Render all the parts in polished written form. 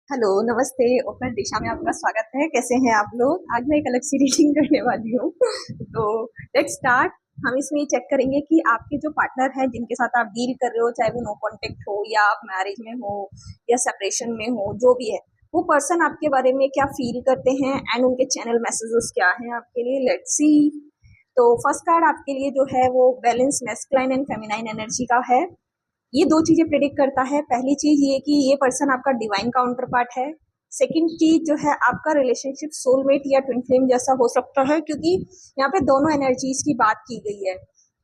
Hello, नमस्ते। Open दिशा में आपका स्वागत है। कैसे हैं आप लोग? आज मैं एक अलग सी रीडिंग करने वाली हूँ। तो लेट्स स्टार्ट। हम इसमें चेक करेंगे कि आपके जो पार्टनर है, जिनके साथ आप डील कर रहे हो, चाहे वो नो कांटेक्ट हो या आप मैरिज में हो या सेपरेशन में हो, जो भी है, वो पर्सन आपके बारे में क्या फील करते हैं एंड उनके चैनल मैसेजेस क्या हैं आपके लिए। Let's see. तो फर्स्ट कार्ड आपके लिए जो है वो balance masculine and feminine energy का है। ये दो चीजें प्रेडिक्ट करता है। पहली चीज ये कि ये पर्सन आपका डिवाइन काउंटर पार्ट है। सेकंड चीज जो है आपका रिलेशनशिप सोलमेट या ट्विन फ्लेम जैसा हो सकता है, क्योंकि यहाँ पे दोनों एनर्जीज की बात की गई है।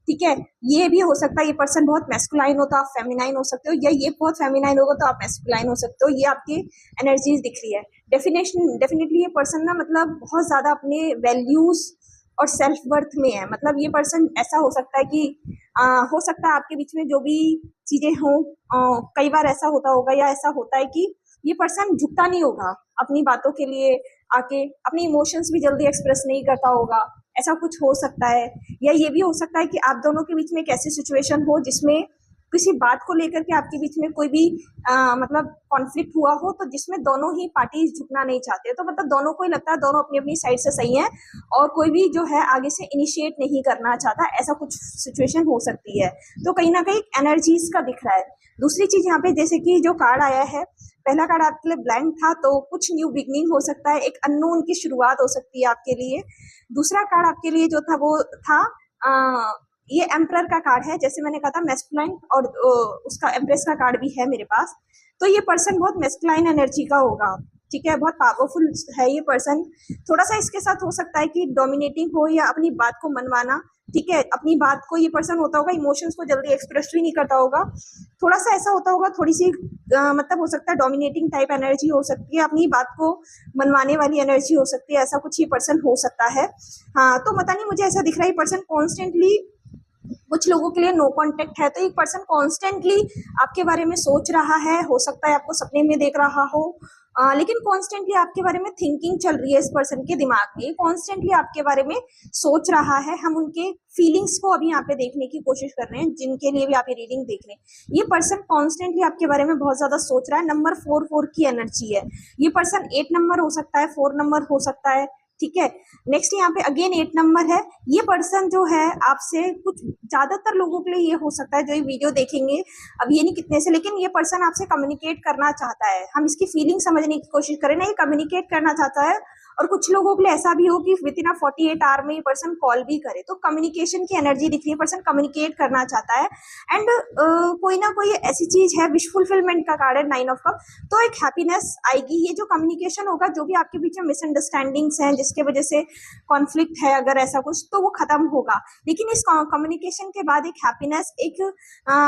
ठीक है। ये भी हो सकता है ये पर्सन बहुत मैस्कुलाइन हो तो आप फेमिनाइन हो सकते हो, या ये बहुत फेमिनाइन होगा तो आप मैस्कुलाइन हो सकते हो। ये आपकी एनर्जीज दिख रही है। डेफिनेटली ये पर्सन ना मतलब बहुत ज्यादा अपने वैल्यूज और सेल्फ वर्थ में है। मतलब ये पर्सन ऐसा हो सकता है कि हो सकता है आपके बीच में जो भी चीजें हों, कई बार ऐसा होता होगा या ऐसा होता है कि ये पर्सन झुकता नहीं होगा अपनी बातों के लिए, आके अपनी इमोशंस भी जल्दी एक्सप्रेस नहीं करता होगा। ऐसा कुछ हो सकता है। या ये भी हो सकता है कि आप दोनों के बीच में एक ऐसी सिचुएशन हो जिसमें किसी बात को लेकर के आपके बीच में कोई भी मतलब कॉन्फ्लिक्ट हुआ हो, तो जिसमें दोनों ही पार्टीज झुकना नहीं चाहते, तो मतलब दोनों को ही लगता है दोनों अपनी अपनी साइड से सही है और कोई भी जो है आगे से इनिशिएट नहीं करना चाहता। ऐसा कुछ सिचुएशन हो सकती है। तो कहीं ना कहीं एनर्जीज का दिख रहा है। दूसरी चीज यहाँ पे जैसे कि जो कार्ड आया है, पहला कार्ड आपके लिए ब्लैंक था, तो कुछ न्यू बिगनिंग हो सकता है, एक अननोन की शुरुआत हो सकती है आपके लिए। दूसरा कार्ड आपके लिए जो था वो था ये एम्परर का कार्ड है। जैसे मैंने कहा था मेस्कुलाइन, और उसका एम्प्रेस का कार्ड भी है मेरे पास। तो ये पर्सन बहुत मेस्कुलाइन एनर्जी का होगा। ठीक है, बहुत पावरफुल है ये पर्सन। थोड़ा सा इसके साथ हो सकता है कि डोमिनेटिंग हो या अपनी बात को मनवाना। ठीक है, अपनी बात को ये पर्सन होता होगा इमोशंस को जल्दी एक्सप्रेस भी नहीं करता होगा। थोड़ा सा ऐसा होता होगा, थोड़ी सी मतलब हो सकता है डोमिनेटिंग टाइप एनर्जी हो सकती है, अपनी बात को मनवाने वाली एनर्जी हो सकती है। ऐसा कुछ ये पर्सन हो सकता है। हाँ, तो पता नहीं, मुझे ऐसा दिख रहा है ये पर्सन कॉन्स्टेंटली, कुछ लोगों के लिए नो कांटेक्ट है तो एक पर्सन कॉन्स्टेंटली आपके बारे में सोच रहा है। हो सकता है आपको सपने में देख रहा हो, लेकिन कॉन्स्टेंटली आपके बारे में थिंकिंग चल रही है इस पर्सन के दिमाग में। कॉन्स्टेंटली आपके बारे में सोच रहा है। हम उनके फीलिंग्स को अभी यहाँ पे देखने की कोशिश कर रहे हैं, जिनके लिए भी आप ये रीडिंग देख रहे हैं। ये पर्सन कॉन्स्टेंटली आपके बारे में बहुत ज्यादा सोच रहा है। नंबर 4 की एनर्जी है। ये पर्सन 8 नंबर हो सकता है, 4 नंबर हो सकता है। ठीक है। नेक्स्ट यहाँ पे अगेन 8 नंबर है। ये पर्सन जो है आपसे कुछ, ज्यादातर लोगों के लिए ये हो सकता है जो ये वीडियो देखेंगे, अब ये नहीं कितने से, लेकिन ये पर्सन आपसे कम्युनिकेट करना चाहता है। हम इसकी फीलिंग समझने की कोशिश करें ना, ये कम्युनिकेट करना चाहता है। और कुछ लोगों के लिए ऐसा भी हो कि विद इन 48 आवर में ये पर्सन कॉल भी करे। तो कम्युनिकेशन की एनर्जी दिख रही है, पर्सन कम्युनिकेट करना चाहता है। एंड कोई ना कोई ऐसी चीज है, विश फुलफिलमेंट का कार्ड है 9 ऑफ कप। तो एक हैप्पीनेस आएगी। ये जो कम्युनिकेशन होगा, जो भी आपके बीच में मिसअंडरस्टैंडिंग्स हैं जिसके वजह से कॉन्फ्लिक्ट है अगर ऐसा कुछ, तो वो खत्म होगा। लेकिन इस कम्युनिकेशन के बाद एक हैप्पीनेस, एक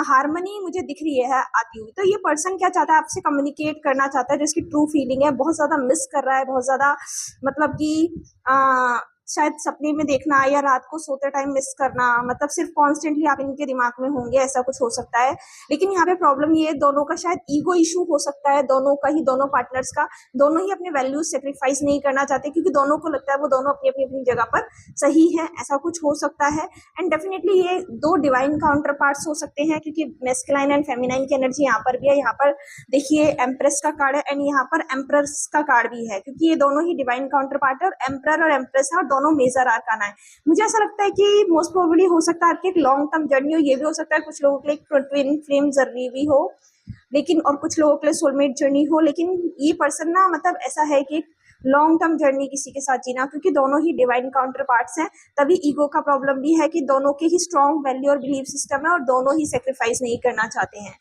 हार्मनी मुझे दिख रही है आती हुई। तो ये पर्सन क्या चाहता है, आपसे कम्युनिकेट करना चाहता है, जिसकी ट्रू फीलिंग है, बहुत ज्यादा मिस कर रहा है, बहुत ज्यादा मतलब कि शायद सपने में देखना या रात को सोते टाइम मिस करना, मतलब सिर्फ कॉन्स्टेंटली आप इनके दिमाग में होंगे, ऐसा कुछ हो सकता है। लेकिन यहाँ पे प्रॉब्लम ये है, दोनों का शायद ईगो इशू हो सकता है, दोनों का ही, दोनों पार्टनर्स का। दोनों ही अपने वैल्यूज सेक्रीफाइस नहीं करना चाहते, क्योंकि दोनों को लगता है वो दोनों अपनी अपनी अपनी जगह पर सही है। ऐसा कुछ हो सकता है। एंड डेफिनेटली ये दो डिवाइन काउंटर पार्ट्स हो सकते हैं, क्योंकि मेस्कुलाइन एंड फेमिनाइन की एनर्जी यहाँ पर भी है। यहाँ पर देखिए एम्प्रेस का कार्ड है एंड यहाँ पर एम्प्रस का कार्ड भी है, क्योंकि ये दोनों ही डिवाइन काउंटर पार्ट है, और एम्प्रर और एम्प्रेस है, और दोनों मेजर आर्काना है। मुझे ऐसा लगता है कि मोस्ट प्रोबेबली हो सकता है आपकी एक लॉन्ग टर्म जर्नी हो। ये भी हो सकता है कुछ लोगों के लिए ट्विन फ्लेम जर्नी भी हो, लेकिन और कुछ लोगों के लिए सोलमेट जर्नी हो। लेकिन ये पर्सन ना मतलब ऐसा है कि लॉन्ग टर्म जर्नी किसी के साथ जीना, क्योंकि दोनों ही डिवाइन काउंटर पार्ट्स हैं। तभी ईगो का प्रॉब्लम भी है कि दोनों के ही स्ट्रॉन्ग वैल्यू और बिलीफ सिस्टम है, और दोनों ही सेक्रीफाइस नहीं करना चाहते हैं।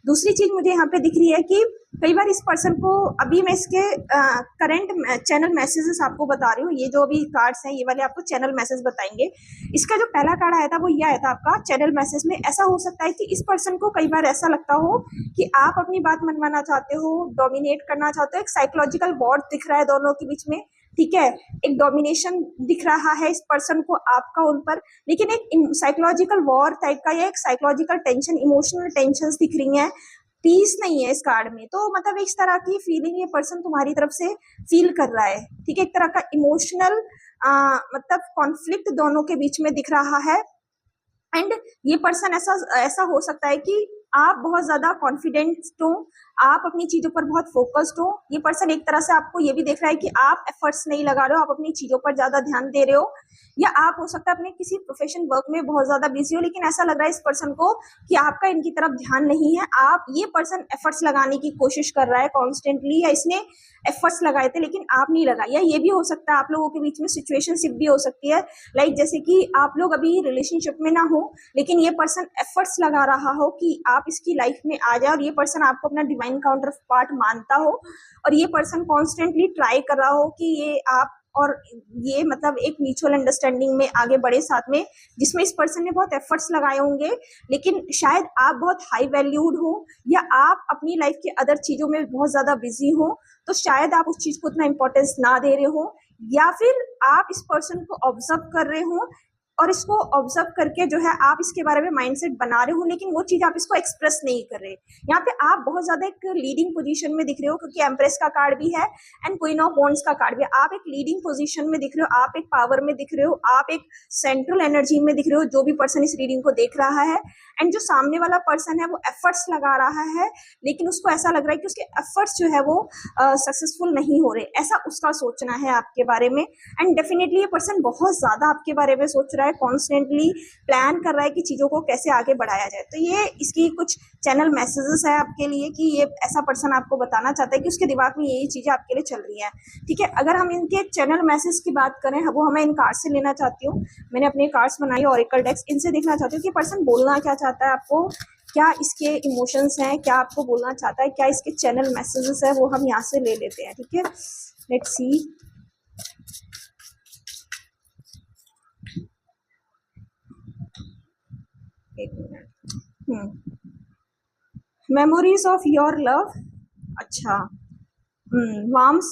दूसरी चीज मुझे यहाँ पे दिख रही है कि कई बार इस पर्सन को, अभी मैं इसके करंट चैनल मैसेजेस आपको बता रही हूँ। ये जो अभी कार्ड्स हैं ये वाले आपको चैनल मैसेज बताएंगे। इसका जो पहला कार्ड आया था वो ये आया था आपका चैनल मैसेज में। ऐसा हो सकता है कि इस पर्सन को कई बार ऐसा लगता हो कि आप अपनी बात मनवाना चाहते हो, डोमिनेट करना चाहते हो। एक साइकोलॉजिकल वॉर दिख रहा है दोनों के बीच में। ठीक है, एक डोमिनेशन दिख रहा है इस पर्सन को आपका उन पर, लेकिन एक साइकोलॉजिकल वॉर टाइप का या एक साइकोलॉजिकल टेंशन, इमोशनल टेंशन दिख रही है। पीस नहीं है इस कार्ड में। तो मतलब इस तरह की फीलिंग ये पर्सन तुम्हारी तरफ से फील कर रहा है। ठीक है, एक तरह का इमोशनल मतलब कॉन्फ्लिक्ट दोनों के बीच में दिख रहा है। एंड ये पर्सन ऐसा ऐसा हो सकता है कि आप बहुत ज्यादा कॉन्फिडेंट हो, आप अपनी चीजों पर बहुत फोकस्ड हो। ये पर्सन एक तरह से आपको ये भी देख रहा है कि आप एफर्ट्स नहीं लगा रहे हो, आप अपनी चीजों पर ज्यादा ध्यान दे रहे हो, या आप हो सकता है अपने किसी प्रोफेशन वर्क में बहुत ज्यादा बिजी हो, लेकिन ऐसा लग रहा है इस पर्सन को कि आपका इनकी तरफ ध्यान नहीं है। आप ये पर्सन एफर्ट्स लगाने की कोशिश कर रहा है कॉन्स्टेंटली, या इसने एफर्ट्स लगाए थे लेकिन आप नहीं लगाए, या ये भी हो सकता है आप लोगों के बीच में सिचुएशनशिप भी हो सकती है, लाइक जैसे कि आप लोग अभी रिलेशनशिप में ना हो, लेकिन ये पर्सन एफर्ट्स लगा रहा हो कि आप इसकी लाइफ में आ जाए, और ये पर्सन आपको अपना डिवाइन काउंटर पार्ट मानता हो, और ये पर्सन कॉन्स्टेंटली ट्राई कर रहा हो कि ये आप और ये मतलब एक म्यूचुअल अंडरस्टैंडिंग में आगे बढ़े साथ में, जिसमें इस पर्सन ने बहुत एफर्ट्स लगाए होंगे, लेकिन शायद आप बहुत हाई वैल्यूड हो, या आप अपनी लाइफ के अदर चीजों में बहुत ज्यादा बिजी हो, तो शायद आप उस चीज को उतना इंपॉर्टेंस ना दे रहे हो, या फिर आप इस पर्सन को ऑब्जर्व कर रहे हो, और इसको ऑब्जर्व करके जो है आप इसके बारे में माइंडसेट बना रहे हो, लेकिन वो चीज आप इसको एक्सप्रेस नहीं कर रहे। यहाँ पे आप बहुत ज्यादा एक लीडिंग पोजीशन में दिख रहे हो, क्योंकि एम्प्रेस का कार्ड भी है एंड क्वीन ऑफ वॉन्ड्स का कार्ड भी है। आप एक लीडिंग पोजीशन में दिख रहे हो, आप एक पावर में दिख रहे हो, आप एक सेंट्रल एनर्जी में दिख रहे हो, जो भी पर्सन इस रीडिंग को देख रहा है। एंड जो सामने वाला पर्सन है वो एफर्ट्स लगा रहा है, लेकिन उसको ऐसा लग रहा है कि उसके एफर्ट्स जो है वो सक्सेसफुल नहीं हो रहे, ऐसा उसका सोचना है आपके बारे में। एंड डेफिनेटली ये पर्सन बहुत ज्यादा आपके बारे में सोच रहा है, कॉन्स्टेंटली प्लान कर रहा है कि चीजों को कैसे आगे बढ़ाया जाए। तो ये इसकी कुछ चैनल मैसेजेस है आपके लिए, कि ये ऐसा पर्सन आपको बताना चाहता है कि उसके दिमाग में यही चीजें आपके लिए चल रही है। ठीक है, अगर हम इनके चैनल मैसेज की बात करें, वो हमें इन कार्ड्स से लेना चाहती हूँ। मैंने अपने कार्ड्स बनाई ऑरेकल डेक्स, इनसे देखना चाहती हूँ कि पर्सन बोलना क्या चाहता है आपको, क्या इसके इमोशंस हैं, क्या आपको बोलना चाहता है, क्या इसके चैनल मैसेजेस है, वो हम यहाँ से ले लेते हैं। ठीक है, लेट्स सी। एक मिनट। Memories of your love. अच्छा, warms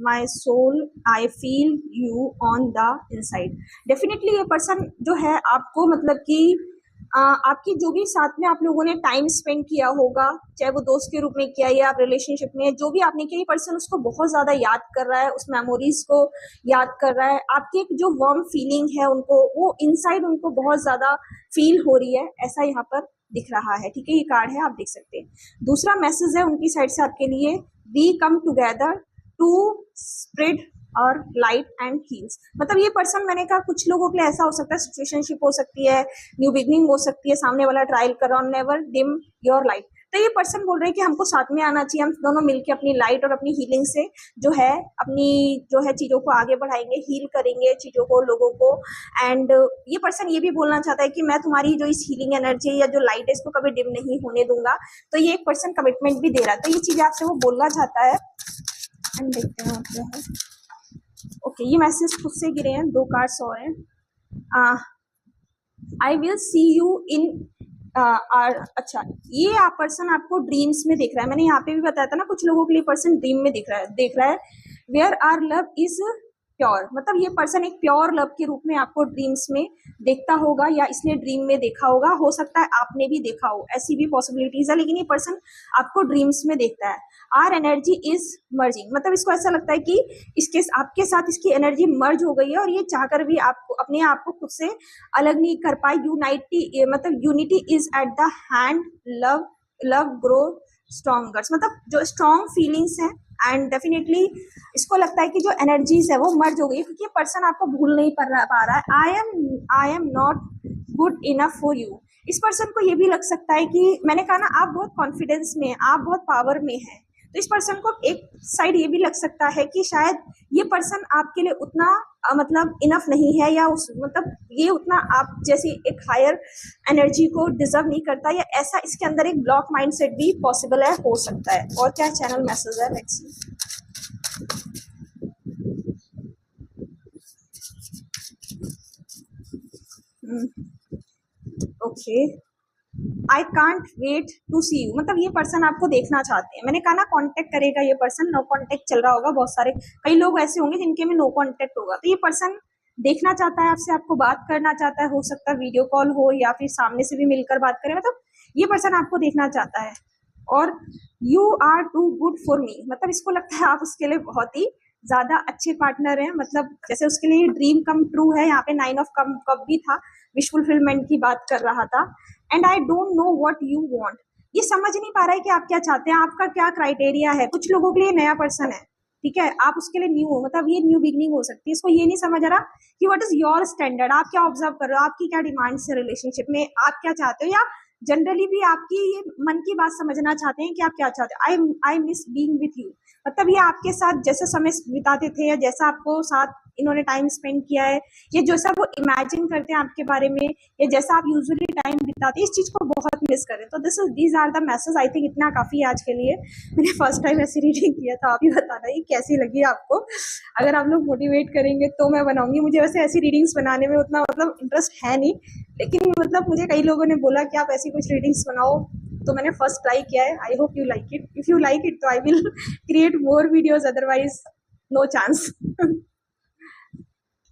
my soul, I feel you on the inside. Definitely ये पर्सन जो है आपको मतलब कि आपकी जो भी साथ में आप लोगों ने टाइम स्पेंड किया होगा, चाहे वो दोस्त के रूप में किया या आप रिलेशनशिप में जो भी आपने किया, ये पर्सन उसको बहुत ज्यादा याद कर रहा है, उस मेमोरीज को याद कर रहा है। आपकी एक जो वार्म फीलिंग है उनको, वो इनसाइड उनको बहुत ज्यादा फील हो रही है, ऐसा यहाँ पर दिख रहा है। ठीक है, ये कार्ड है, आप देख सकते हैं। दूसरा मैसेज है उनकी साइड से आपके लिए, we come together to spread और लाइट एंड हील्स। मतलब ये पर्सन, मैंने कहा कुछ लोगों के लिए ऐसा हो सकता है, सिचुएशनशिप हो सकती है, न्यू बिगनिंग हो सकती है, सामने वाला ट्रायल कर रहा, नेवर डिम योर लाइट। तो ये पर्सन बोल रहे हैं कि हमको साथ में आना चाहिए, हम दोनों मिलकर अपनी लाइट और अपनी हीलिंग से जो है अपनी जो है चीजों को आगे बढ़ाएंगे, हील करेंगे चीजों को, लोगों को। एंड ये पर्सन ये भी बोलना चाहता है कि मैं तुम्हारी जो इस हीलिंग एनर्जी या जो लाइट है इसको कभी डिम नहीं होने दूंगा। तो ये एक पर्सन कमिटमेंट भी दे रहा है, तो ये चीज आपसे वो बोलना चाहता है। एंड देखते हैं क्या है। ओके, ये मैसेज खुद से गिरे हैं, 2 कार्ड्स और हैं। I will see you in अच्छा, ये आप पर्सन आपको ड्रीम्स में देख रहा है। मैंने यहाँ पे भी बताया था ना, कुछ लोगों के लिए पर्सन ड्रीम में देख रहा है। Where our love is pure, मतलब ये पर्सन एक प्योर लव के रूप में आपको ड्रीम्स में देखता होगा, या इसने ड्रीम में देखा होगा, हो सकता है आपने भी देखा हो, ऐसी भी पॉसिबिलिटीज है, लेकिन ये पर्सन आपको ड्रीम्स में देखता है। आर एनर्जी इज मर्जिंग, मतलब इसको ऐसा लगता है कि इसके आपके साथ इसकी एनर्जी मर्ज हो गई है, और ये चाहकर भी आपको अपने आप को खुद से अलग नहीं कर पाए। यूनाइटी मतलब unity is at the hand, love grow stronger, मतलब जो स्ट्रॉन्ग फीलिंग्स हैं। एंड डेफिनेटली इसको लगता है कि जो एनर्जीज है वो मर्ज हो गई है, क्योंकि ये पर्सन आपको भूल नहीं पा रहा है। I am not good enough for you. इस पर्सन को ये भी लग सकता है कि मैंने कहा ना, आप बहुत कॉन्फिडेंस में हैं, आप बहुत पावर में हैं, तो इस पर्सन को एक साइड ये भी लग सकता है कि शायद ये पर्सन आपके लिए उतना मतलब इनफ नहीं है, या उस मतलब ये उतना आप जैसी एक हायर एनर्जी को डिजर्व नहीं करता, या ऐसा इसके अंदर एक ब्लॉक माइंडसेट भी पॉसिबल है, हो सकता है। और क्या चैनल मैसेज है, let's see. Okay, I can't wait to see you, मतलब ये पर्सन आपको देखना चाहते हैं। मैंने कहा ना, कांटेक्ट करेगा ये पर्सन, नो कांटेक्ट चल रहा होगा, बहुत सारे कई लोग ऐसे होंगे जिनके में नो कांटेक्ट होगा, तो ये पर्सन देखना चाहता है आपसे, आपको बात करना चाहता है, हो सकता है वीडियो कॉल हो या फिर सामने से भी मिलकर बात करें, मतलब ये पर्सन आपको देखना चाहता है। और you are too good for me, मतलब इसको लगता है आप उसके लिए बहुत ही ज्यादा अच्छे पार्टनर हैं, मतलब जैसे उसके लिए ड्रीम कम ट्रू है। यहाँ पे 9 ऑफ कप भी था, विश फुलफिलमेंट की बात कर रहा था। And I don't know what you want, ये समझ नहीं पा रहा है कि आप क्या चाहते हैं, आपका क्या क्राइटेरिया है। कुछ लोगों के लिए नया पर्सन है, ठीक है, आप उसके लिए न्यू हो, मतलब ये न्यू बिगनिंग हो सकती है। इसको ये नहीं समझ आ रहा कि व्हाट इज योर स्टैंडर्ड, आप क्या ऑब्जर्व कर रहे हो, आपकी क्या डिमांड्स है रिलेशनशिप में, आप क्या चाहते हो, या जनरली भी आपकी ये मन की बात समझना चाहते हैं कि आप क्या चाहते हो। I miss being with you, मतलब ये आपके साथ जैसे समय बिताते थे या जैसा आपको साथ इन्होंने टाइम स्पेंड किया है, ये जैसा वो इमेजिन करते हैं आपके बारे में, या जैसा आप यूजुअली टाइम बिताते हैं, इस चीज को बहुत मिस करें। तो these are the message. I think इतना काफी है आज के लिए। मैंने फर्स्ट टाइम ऐसी रीडिंग किया था, आप ही बताना ये कैसी लगी आपको। अगर आप लोग मोटिवेट करेंगे तो मैं बनाऊंगी। मुझे वैसे ऐसी रीडिंग्स बनाने में उतना मतलब इंटरेस्ट है नहीं, लेकिन मतलब मुझे कई लोगों ने बोला कि आप ऐसी कुछ रीडिंग्स बनाओ, तो मैंने फर्स्ट ट्राई किया है। I hope you like it. If you like it तो I will create more videos, otherwise no chance.